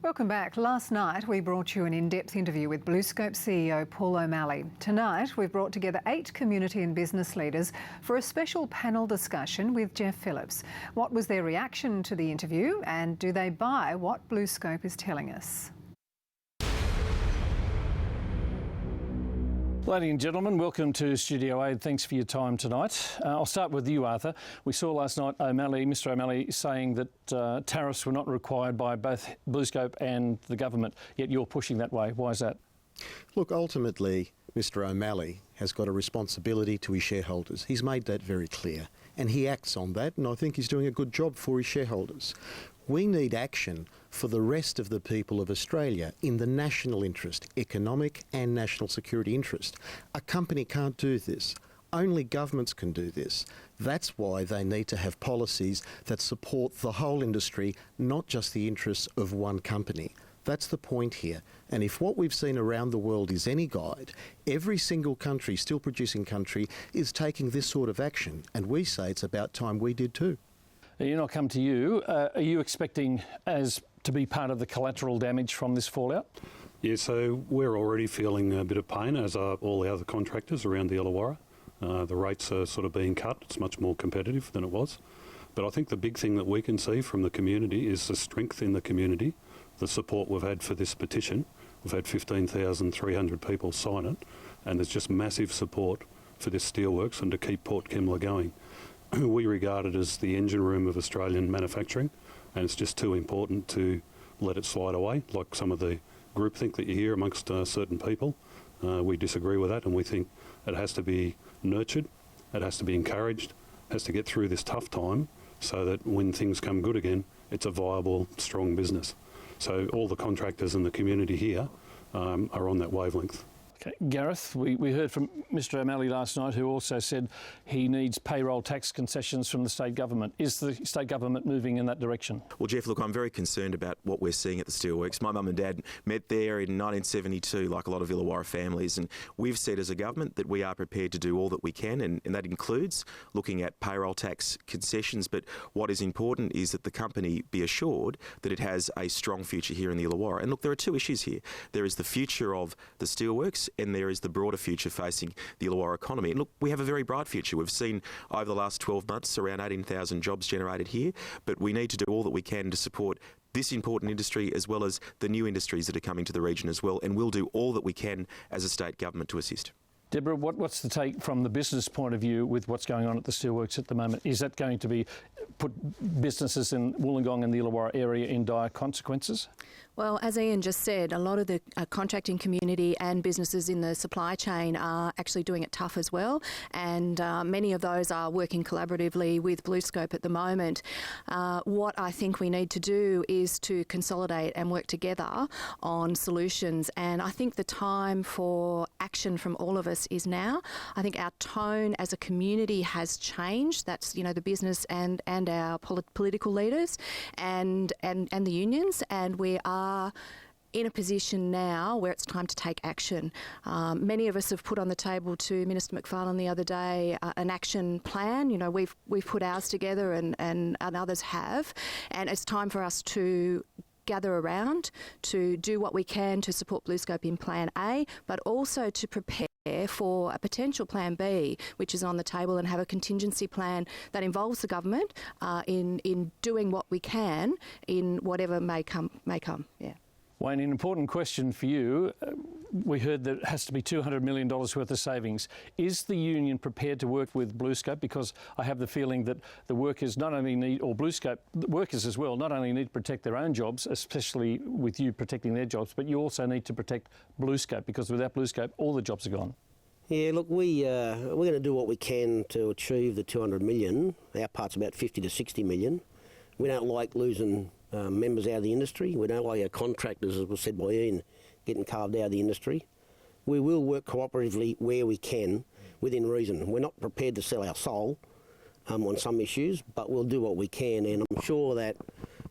Welcome back. Last night we brought you an in-depth interview with BlueScope CEO Paul O'Malley. Tonight we've brought together 8 community and business leaders for a special panel discussion with Jeff Phillips. What was their reaction to the interview, and do they buy what BlueScope is telling us? Ladies and gentlemen, welcome to Studio 8. Thanks for your time tonight. I'll start with you, Arthur. We saw last night Mr O'Malley saying that tariffs were not required by both BlueScope and the government, yet you're pushing that way. Why is that? Look, ultimately, Mr O'Malley has got a responsibility to his shareholders. He's made that very clear, and he acts on that, and I think he's doing a good job for his shareholders. We need action for the rest of the people of Australia in the national interest, economic and national security interest. A company can't do this. Only governments can do this. That's why they need to have policies that support the whole industry, not just the interests of one company. That's the point here. And if what we've seen around the world is any guide, every single country, still producing country, is taking this sort of action. And we say it's about time we did too. Ian, I'll come to you. Are you expecting to be part of the collateral damage from this fallout? Yeah, so we're already feeling a bit of pain, as are all the other contractors around the Illawarra. The rates are sort of being cut. It's much more competitive than it was. But I think the big thing that we can see from the community is the strength in the community, the support we've had for this petition. We've had 15,300 people sign it, and there's just massive support for this steelworks and to keep Port Kembla going. We regard it as the engine room of Australian manufacturing, and it's just too important to let it slide away, like some of the groupthink that you hear amongst certain people. We disagree with that, and we think it has to be nurtured, it has to be encouraged, it has to get through this tough time so that when things come good again, it's a viable, strong business. So all the contractors in the community here are on that wavelength. Okay. Gareth, we heard from Mr O'Malley last night, who also said he needs payroll tax concessions from the state government. Is the state government moving in that direction? Well, Jeff, look, I'm very concerned about what we're seeing at the steelworks. My mum and dad met there in 1972, like a lot of Illawarra families, and we've said as a government that we are prepared to do all that we can, and that includes looking at payroll tax concessions. But what is important is that the company be assured that it has a strong future here in the Illawarra. And look, there are 2 issues here. There is the future of the steelworks, and there is the broader future facing the Illawarra economy. And look, we have a very bright future. We've seen over the last 12 months around 18,000 jobs generated here, but we need to do all that we can to support this important industry as well as the new industries that are coming to the region as well, and we'll do all that we can as a state government to assist. Deborah, what's the take from the business point of view with what's going on at the steelworks at the moment? Is that going to put businesses in Wollongong and the Illawarra area in dire consequences? Well, as Ian just said, a lot of the contracting community and businesses in the supply chain are actually doing it tough as well, and many of those are working collaboratively with BlueScope at the moment. What I think we need to do is to consolidate and work together on solutions, and I think the time for action from all of us is now. I think our tone as a community has changed. That's, you know, the business and our political leaders and the unions, and we are in a position now where it's time to take action. Many of us have put on the table to Minister McFarlane the other day an action plan. You know, we've put ours together and others have, and it's time for us to gather around to do what we can to support BlueScope in Plan A, but also to prepare for a potential Plan B, which is on the table, and have a contingency plan that involves the government in doing what we can in whatever may come. Yeah. Wayne, an important question for you. We heard that it has to be $200 million worth of savings. Is the union prepared to work with BlueScope? Because I have the feeling that the workers not only need, or BlueScope, the workers as well, not only need to protect their own jobs, especially with you protecting their jobs, but you also need to protect BlueScope, because without BlueScope, all the jobs are gone. Yeah, look, we're going to do what we can to achieve the 200 million. Our part's about 50 to 60 million. We don't like losing members out of the industry. We don't like our contractors, as was said by Ian, getting carved out of the industry. We will work cooperatively where we can, within reason. We're not prepared to sell our soul on some issues, but we'll do what we can. And I'm sure that,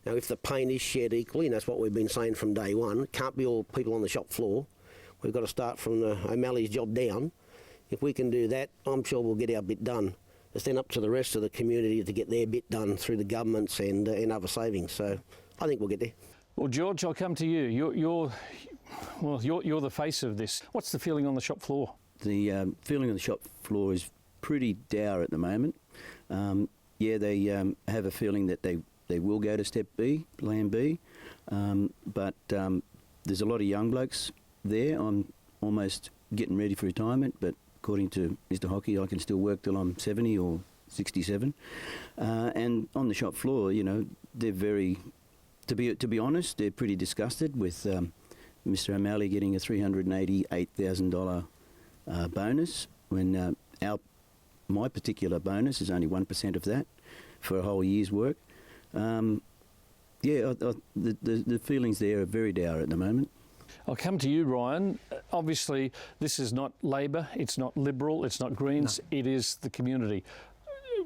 you know, if the pain is shared equally, and that's what we've been saying from day one, it can't be all people on the shop floor. We've got to start from the O'Malley's job down. If we can do that, I'm sure we'll get our bit done. It's then up to the rest of the community to get their bit done through the governments and other savings. So I think we'll get there. Well, George, I'll come to you. You're the face of this. What's the feeling on the shop floor? The feeling on the shop floor is pretty dour at the moment. They have a feeling that they will go to step B, plan B, but there's a lot of young blokes there. I'm almost getting ready for retirement, but according to Mr. Hockey, I can still work till I'm 70 or 67. And on the shop floor, they're very, to be honest, they're pretty disgusted with Mr. O'Malley getting a $388,000 bonus when my particular bonus is only 1% of that for a whole year's work. The feelings there are very dour at the moment. I'll come to you, Ryan. Obviously, this is not Labor, it's not Liberal, it's not Greens, it is the community.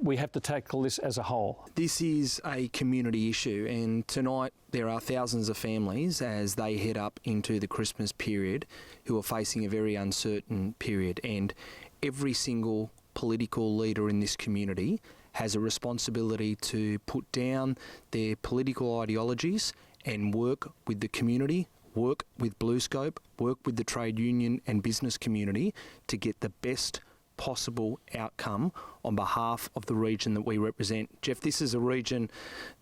We have to tackle this as a whole. This is a community issue, and tonight there are thousands of families as they head up into the Christmas period who are facing a very uncertain period, and every single political leader in this community has a responsibility to put down their political ideologies and work with the community, work with BlueScope, work with the trade union and business community to get the best possible outcome on behalf of the region that we represent. Jeff, this is a region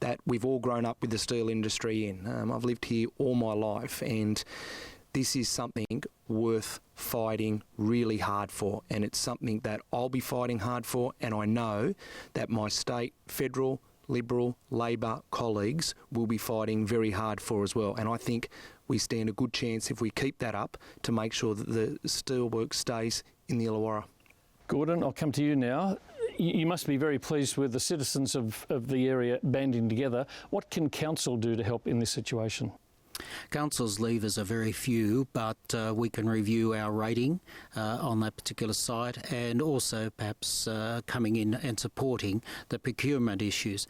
that we've all grown up with the steel industry in. I've lived here all my life, and this is something worth fighting really hard for, and it's something that I'll be fighting hard for, and I know that my state, federal, Liberal, Labor colleagues will be fighting very hard for as well. And I think we stand a good chance if we keep that up to make sure that the steelworks stays in the Illawarra. Gordon, I'll come to you now. You must be very pleased with the citizens of the area banding together. What can council do to help in this situation? Council's levers are very few, but we can review our rating on that particular site, and also perhaps coming in and supporting the procurement issues.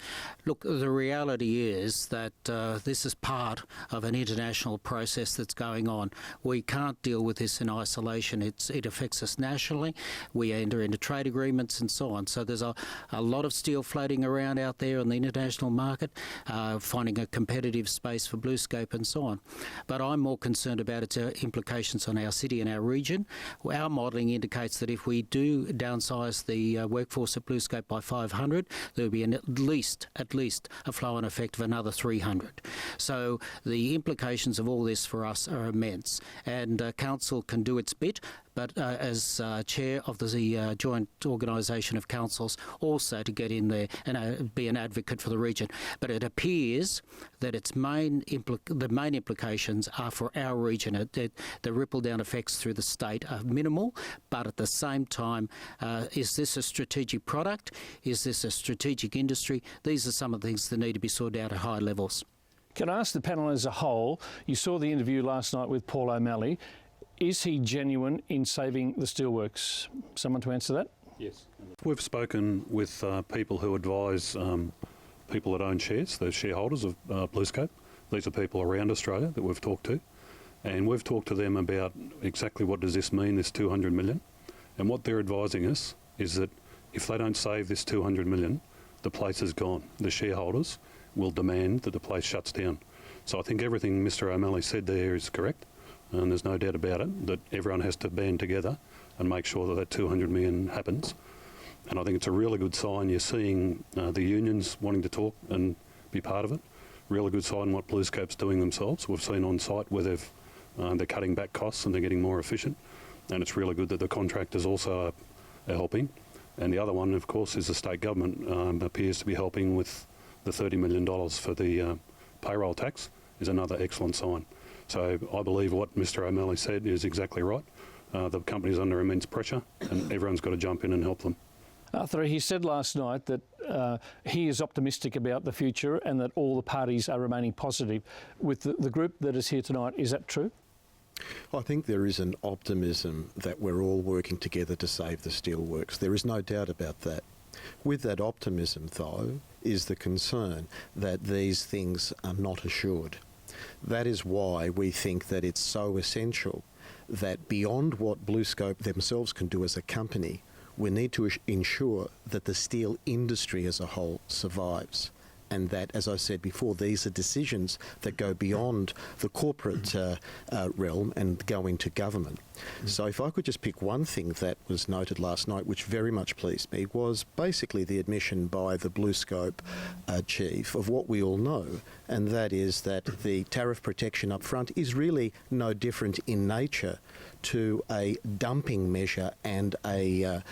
Look, the reality is that this is part of an international process that's going on. We can't deal with this in isolation. It affects us nationally. We enter into trade agreements and so on. So there's a lot of steel floating around out there on the international market, finding a competitive space for BlueScope and so on. But I'm more concerned about its implications on our city and our region. Our modelling indicates that if we do downsize the workforce at BlueScope by 500, there will be at least a flow-on effect of another 300. So the implications of all this for us are immense, and council can do its bit. But as chair of the joint organisation of councils, also to get in there and be an advocate for the region. But it appears that the main implications are for our region. The ripple-down effects through the state are minimal, but at the same time, is this a strategic product? Is this a strategic industry? These are some of the things that need to be sorted out at high levels. Can I ask the panel as a whole, you saw the interview last night with Paul O'Malley. Is he genuine in saving the steelworks? Someone to answer that? Yes. We've spoken with people who advise people that own shares, the shareholders of BlueScope. These are people around Australia that we've talked to. And we've talked to them about exactly what does this mean, this 200 million. And what they're advising us is that if they don't save this 200 million, the place is gone. The shareholders will demand that the place shuts down. So I think everything Mr. O'Malley said there is correct. And there's no doubt about it, that everyone has to band together and make sure that that 200 million happens. And I think it's a really good sign. You're seeing the unions wanting to talk and be part of it. Really good sign what BlueScope's doing themselves. We've seen on site where they're cutting back costs and they're getting more efficient. And it's really good that the contractors also are helping. And the other one, of course, is the state government appears to be helping with the $30 million for the payroll tax is another excellent sign. So I believe what Mr. O'Malley said is exactly right. The company's under immense pressure and everyone's got to jump in and help them. Arthur, he said last night that he is optimistic about the future and that all the parties are remaining positive. With the group that is here tonight, is that true? I think there is an optimism that we're all working together to save the steelworks. There is no doubt about that. With that optimism, though, is the concern that these things are not assured. That is why we think that it's so essential that beyond what BlueScope themselves can do as a company, we need to ensure that the steel industry as a whole survives. and that, as I said before, these are decisions that go beyond the corporate realm and go into government. So if I could just pick one thing that was noted last night, which very much pleased me, was basically the admission by the BlueScope chief of what we all know, and that is that the tariff protection up front is really no different in nature to a dumping measure and a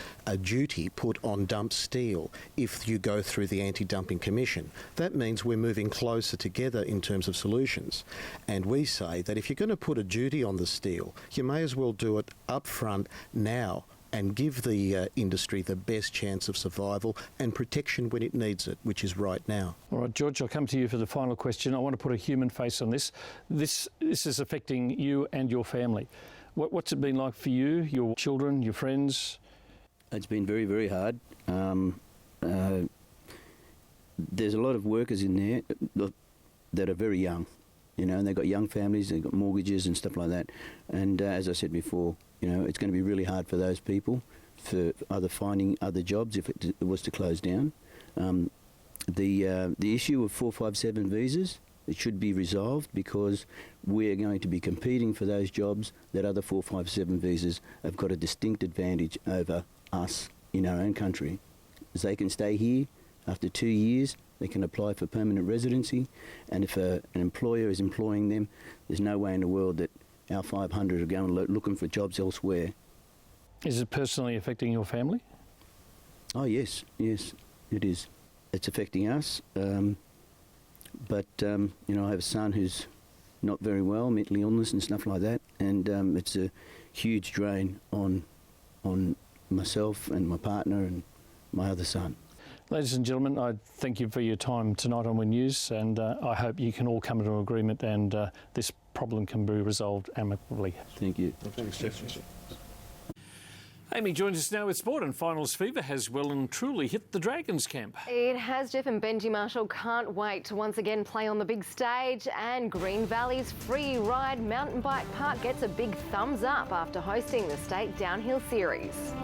duty put on dumped steel if you go through the Anti-Dumping Commission. That means we're moving closer together in terms of solutions. And we say that if you're going to put a duty on the steel, you may as well do it up front now and give the industry the best chance of survival and protection when it needs it, which is right now. All right, George, I'll come to you for the final question. I want to put a human face on this. This is affecting you and your family. What's it been like for you, your children, your friends? It's been very, very hard. There's a lot of workers in there that are very young, you know, and they've got young families, they've got mortgages and stuff like that. And as I said before, you know, it's going to be really hard for those people for either finding other jobs if it was to close down. The issue of 457 visas, it should be resolved because we're going to be competing for those jobs that other 457 visas have got a distinct advantage over us in our own country. As they can stay here after 2 years, they can apply for permanent residency, and if an employer is employing them, there's no way in the world that our 500 are going looking for jobs elsewhere. Is it personally affecting your family? Oh yes, it is. It's affecting us. But you know, I have a son who's not very well, mental illness and stuff like that, and it's a huge drain on myself and my partner and my other son. Ladies and gentlemen, I thank you for your time tonight on Win News, and I hope you can all come to an agreement and this problem can be resolved amicably. Thank you. Thanks, Jeff. Amy joins us now with sport, and finals fever has well and truly hit the Dragons camp. It has, Jeff, and Benji Marshall can't wait to once again play on the big stage, and Green Valley's Free Ride Mountain Bike Park gets a big thumbs up after hosting the State Downhill Series.